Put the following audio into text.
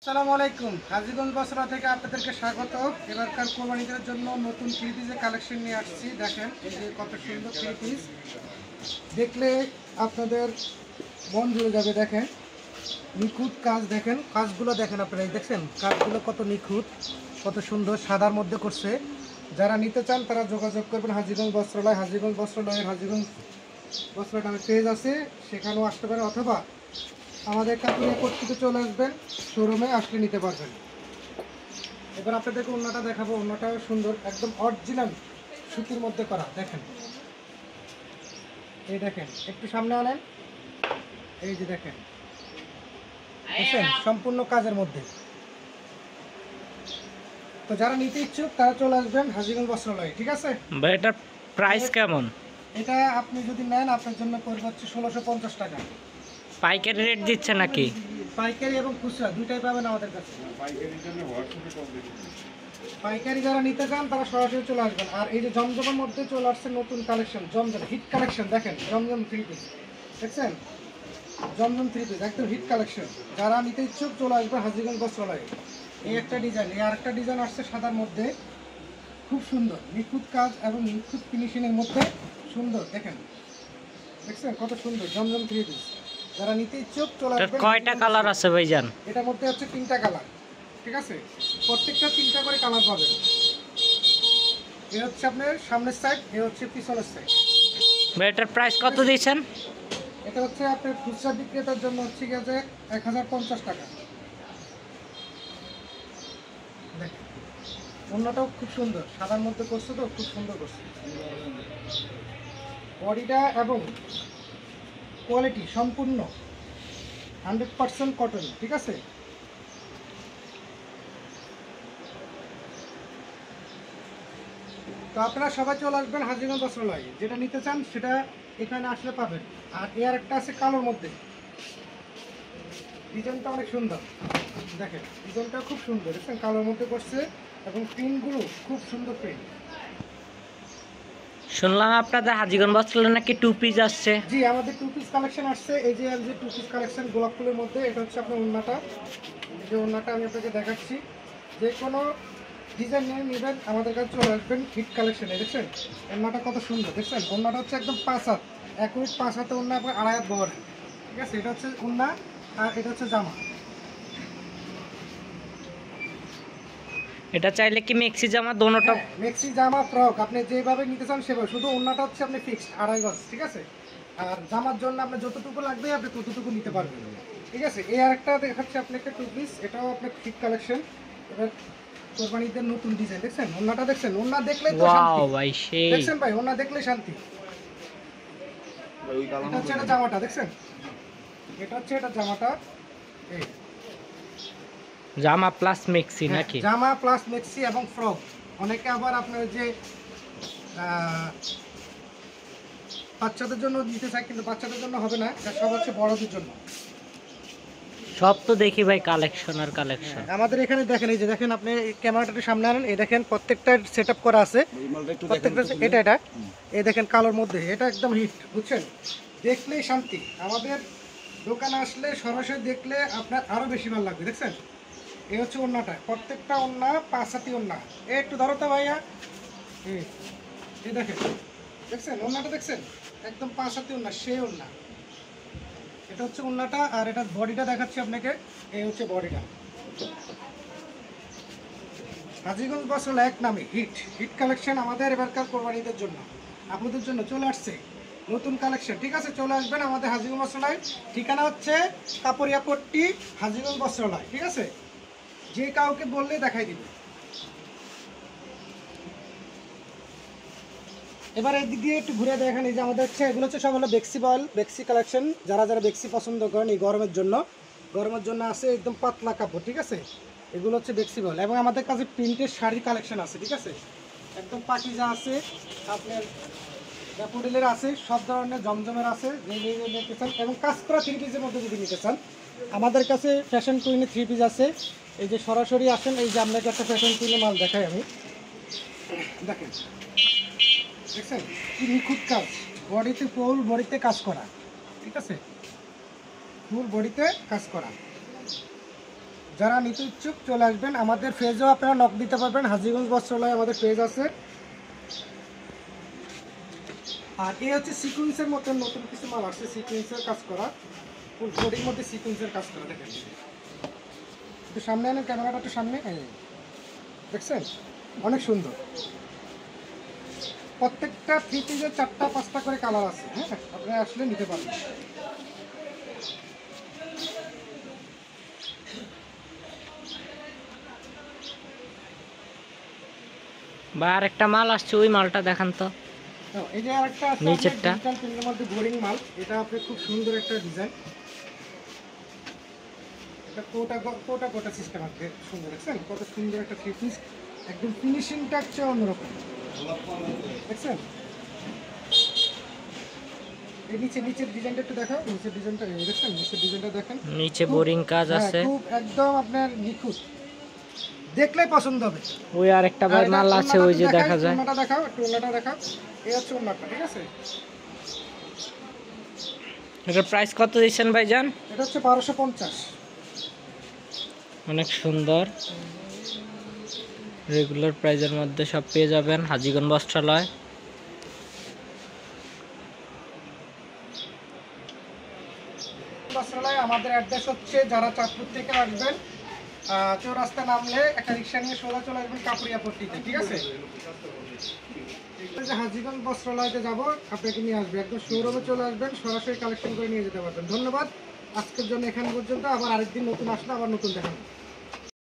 আসসালামু আলাইকুম। হাজীগঞ্জ বসরা থেকে আপনাদেরকে স্বাগত। এবারকার কোরবানিদের জন্য নতুন থ্রি পিসের কালেকশন নিয়ে আসছি। দেখেন এই যে কত সুন্দর থ্রি পিস, দেখলে আপনাদের মন জুড়ে যাবে। দেখেন নিখুঁত কাজ, দেখেন কাজগুলো দেখেন আপনারা, দেখছেন কাজগুলো কত নিখুঁত, কত সুন্দর সাদার মধ্যে করছে। যারা নিতে চান তারা যোগাযোগ করবেন হাজীগঞ্জ বস্ত্রালয়। হাজীগঞ্জ বস্ত্রালয়ের হাজীগঞ্জ বস্ত্রালয় নামে পেজ আছে, সেখানেও আসতে পারে, অথবা আমাদের কাকুরিয়া পট্টিতে চলে আসবেন, শোরুমে আসলে নিতে পারবেন। এবার আপনাদেরকে ওড়নাটা দেখাবো। ওড়নাটাও সুন্দর, একদম অরিজিনাল সুতির মধ্যে করা। দেখেন এই দেখেন, একটু সামনে আনেন, এই যে দেখেন, বুঝছেন সম্পূর্ণ কাজের মধ্যে। তো যারা নিতে ইচ্ছুক তারা চলে আসবেন হাজীগঞ্জ বস্ত্রালয়ে, ঠিক আছে ভাই এটার প্রাইস কেমন? এটা আপনি যদি নেন আপনার জন্য পড়বে হচ্ছে 1650 টাকা। পাইকারি রেট দিচ্ছে নাকি? পাইকারি এবং খুচরা দুইটাই পাবেন আমাদের কাছে। পাইকারি যারা নিতে চান তারা সরাসরি চলে আসবেন। আর এই যে জমজমের মধ্যে চলে আসছে নতুন কালেকশন, জমজম হিট কালেকশন। দেখেন জমজম থ্রি পিস, দেখছেন জমজম থ্রি পিস একদম হিট কালেকশন। যারা নিতে ইচ্ছুক চলে আসবেন হাজীগঞ্জ বস্ত্রালয়ে। এই একটা ডিজাইন, এই আরেকটা ডিজাইন আসছে সাদার মধ্যে, খুব সুন্দর নিখুঁত কাজ এবং নিখুঁত ফিনিশিংয়ের মধ্যে সুন্দর। দেখেন দেখছেন কত সুন্দর জমজম থ্রি পিস। যারা নিতে ইচ্ছুক চলে আসবেন। কয়টা কালার আছে ভাইজান? এটার মধ্যে হচ্ছে 3টা কালার, ঠিক আছে, প্রত্যেকটা 3টা করে কালার পাবেন। এ হচ্ছে আপনার সামনের সাইড, এ হচ্ছে পিছনের সাইড। ভাই এটার প্রাইস কত দিয়েছেন? এটা হচ্ছে আপনার খুচরা বিক্রেতার জন্য হচ্ছে গিয়ে 1050 টাকা। দেখেন অন্যটাও খুব সুন্দর, সাদার মধ্যে করছে তো খুব সুন্দর করছে বডিটা, এবং কোয়ালিটি সম্পূর্ণ 100% কটন, ঠিক আছে। তো আপনারা সবাই চলে আসবেন হাজীগঞ্জ বস্ত্রালয়ে। যেটা নিতে চান সেটা এখানে আসলে পাবেন। আর এর একটা আছে কালোর মধ্যে, ডিজাইনটা অনেক সুন্দর। দেখেন ডিজাইনটা খুব সুন্দর, দেখছেন কালোর মধ্যে করছে, এবং প্রিন্টগুলো খুব সুন্দর প্রিন্ট। শুনলাম আপনাদের হাজীগঞ্জ বস্ত্রালয়ে নাকি টু পিস আসছে। জি, আমাদের টু পিস কালেকশন আসছে। এই যে টু পিস কালেকশন গোলাপ ফুলের মধ্যে, এটা হচ্ছে আপনার ওড়নাটা। এই যে ওড়নাটা আমি আপনাকে দেখাচ্ছি, যে কোনো ডিজাইন নিয়ে নেবেন আমাদের কাছে চলে আসবেন হিট কালেকশনে। দেখছেন ওড়নাটা কত সুন্দর, দেখছেন ওড়নাটা হচ্ছে একদম 5 হাত, 5 হাতে ওড়না, আপনার 2.5 হাত বহর, ঠিক আছে। এটা হচ্ছে ওড়না, আর এটা হচ্ছে জামা। এটা চাইলে কি মেক্সি জামা দোনোটা? মেক্সি জামা ফ্রক আপনি যেভাবে নিতে চান সেভাবে, শুধু ওড়নাটা হচ্ছে আপনি ফিক্সড 2.5 গজ, ঠিক আছে। আর জামার জন্য আপনার যতটুকু লাগবে আপনি ততটুকু নিতে পারবেন, ঠিক আছে। এই আরেকটা দেখাচ্ছি আপনাকে টু পিস, এটাও আপনার হিট কালেকশন। এবার কোরবানিদের নতুন ডিজাইন, দেখছেন ওড়নাটা, দেখছেন ওড়না দেখলেই তো শান্তি। ওয়াও ভাই সেই। দেখছেন ভাই ওড়না দেখলেই শান্তি। এটা হচ্ছে এটা জামাটা, দেখছেন এটা হচ্ছে এটা জামাটা, এই জামা প্লাস মেক্সি নাকি? জামা প্লাস মেক্সি এবং ফ্রক। অনেকে আবার আপনার যে বাচ্চাদের জন্য দিতে চাই, কিন্তু বাচ্চাদের জন্য হবে না, এটা সব হচ্ছে বড়দের জন্য। সব তো দেখি ভাই কালেকশন আর কালেকশন। আমাদের এখানে দেখেন, এই যে দেখেন আপনি ক্যামেরাটা সামনে আনেন, এই দেখেন প্রত্যেকটা সেট আপ করা আছে, প্রত্যেকটা এটা এই দেখেন কালোর মধ্যে, এটা একদম হিট, বুঝছেন দেখলেই শান্তি। আমাদের দোকানে আসলে সরাসরি দেখলে আপনার আরো বেশি ভালো লাগবে। দেখছেন এই হচ্ছে ওড়নাটা, প্রত্যেকটা ওড়না 5 হাতি ওড়না। একটু ধরো তো ভাইয়া, এই দেখেন দেখছেন ওড়নাটা, দেখছেন একদম 5 হাতি ওড়না, সেই ওড়না। এটা হচ্ছে ওড়নাটা, আর এটা বডিটা দেখাচ্ছি আপনাকে, এই হচ্ছে বডিটা। হাজীগঞ্জ বস্ত্রালয় এক নামে হিট কালেকশন আমাদের এবারকার কোরবানিদের জন্য, আপনাদের জন্য চলে আসছে নতুন কালেকশন, ঠিক আছে। চলে আসবেন আমাদের হাজীগঞ্জ বস্ত্রালয়। ঠিকানা হচ্ছে কাপড়িয়া পট্টি, হাজীগঞ্জ বস্ত্রালয়, ঠিক আছে। যে কাউকে বললে দেখাই দিবে। এবার এই দিক দিয়ে একটু ঘুরে দেখেন, এই যে আমাদের হচ্ছে এগুলো হচ্ছে সব হলো বেক্সি বয়েল, বেক্সি কালেকশন। যারা যারা বেক্সি পছন্দ করেন এই গরমের জন্য আছে একদম পাতলা কাপড়, ঠিক আছে। এগুলো হচ্ছে বেক্সি বয়েল, এবং আমাদের কাছে প্রিন্টের শাড়ির কালেকশন আছে, ঠিক আছে। একদম পাকিজা আছে, আপনার ড্যাফোডিলের আছে, সব ধরনের জমজমের আছে, যে নিতে চান। এবং কাজ করা থ্রি পিসের মধ্যে যদি নিতে চান আমাদের কাছে ফ্যাশন কুইনের থ্রি পিস আছে। এই যে সরাসরি আসেন, এই যে আপনাকে একটা ফ্যাশন কুইনের মাল দেখাই আমি, দেখেন দেখছেন কি নিখুঁত কাজ, বডিতে ফুল বডিতে কাজ করা, ঠিক আছে, ফুল বডিতে কাজ করা। যারা নিতে ইচ্ছুক চলে আসবেন, আমাদের পেজেও আপনারা নক দিতে পারবেন। হাজীগঞ্জ বস্ত্রালয় আমাদের পেজ আছে। আর এই হচ্ছে সিকুয়েন্সের মধ্যে নতুন কিছু মাল আসছে, সিকুয়েন্সের কাজ করা, ফুল বডির মধ্যে সিকুয়েন্সের কাজ করা। দেখেন একটু সামনে আনেন, ক্যামেরাটা একটু সামনে, দেখছেন অনেক সুন্দর। প্রত্যেকটা থ্রি পিসের 4টা 5টা করে কালার আছে। হ্যাঁ, আপনারা আসলে নিতে পারবেন। বা আরেকটা মাল আসছে, ওই মালটা দেখান তো। এই যে আরেকটা আছে নিচেরটা ডিজিটাল প্রিন্টের মধ্যে বোরিং মাল, এটা আপনি খুব সুন্দর একটা ডিজাইন। এটা কোটা সিস্টেম আছে, সুন্দর দেখছেন কত সুন্দর একটা থ্রি পিস, একদম ফিনিশিংটা হচ্ছে অন্যরকম, দেখছেন। এই নিচের ডিজাইনটা একটু দেখাও, নিচের ডিজাইনটা দেখছেন, নিচের ডিজাইনটা দেখেন, নিচে বোরিং কাজ হ্যাঁ, আছে, খুব একদম আপনার নিখুঁত, দেখলেই পছন্দ হবে। ওই আরেকটা ভাই মাল আছে, ওই যে দেখা যায়। ওন্নাটা দেখাও, একটু ওন্নাটা দেখাও। এই হচ্ছে ওন্নাটা, ঠিক আছে। এটার প্রাইস কত দিচ্ছেন ভাইজান? এটা হচ্ছে 1250। অনেক সুন্দর, রেগুলার প্রাইজের মধ্যে সব পেয়ে যাবেন হাজীগঞ্জ বস্ত্রালয়। বস্ত্রালয় আমাদের অ্যাড্রেস হচ্ছে, যারা চাঁদপুর থেকে আসবেন চৌরাস্তা নামলে একটা রিক্সা নিয়ে সোজা চলে আসবেন কাপুরিয়া পট্টিতে, ঠিক আছে। হাজীগঞ্জ বস্ত্রালয়তে যাব, আপনাকে নিয়ে আসবে, একদম শোরুমে চলে আসবেন, সরাসরি কালেকশন করে নিয়ে যেতে পারবেন। ধন্যবাদ, আজকের জন্য এখান পর্যন্ত। আবার আরেকদিন নতুন আসলে আবার নতুন দেখাবো।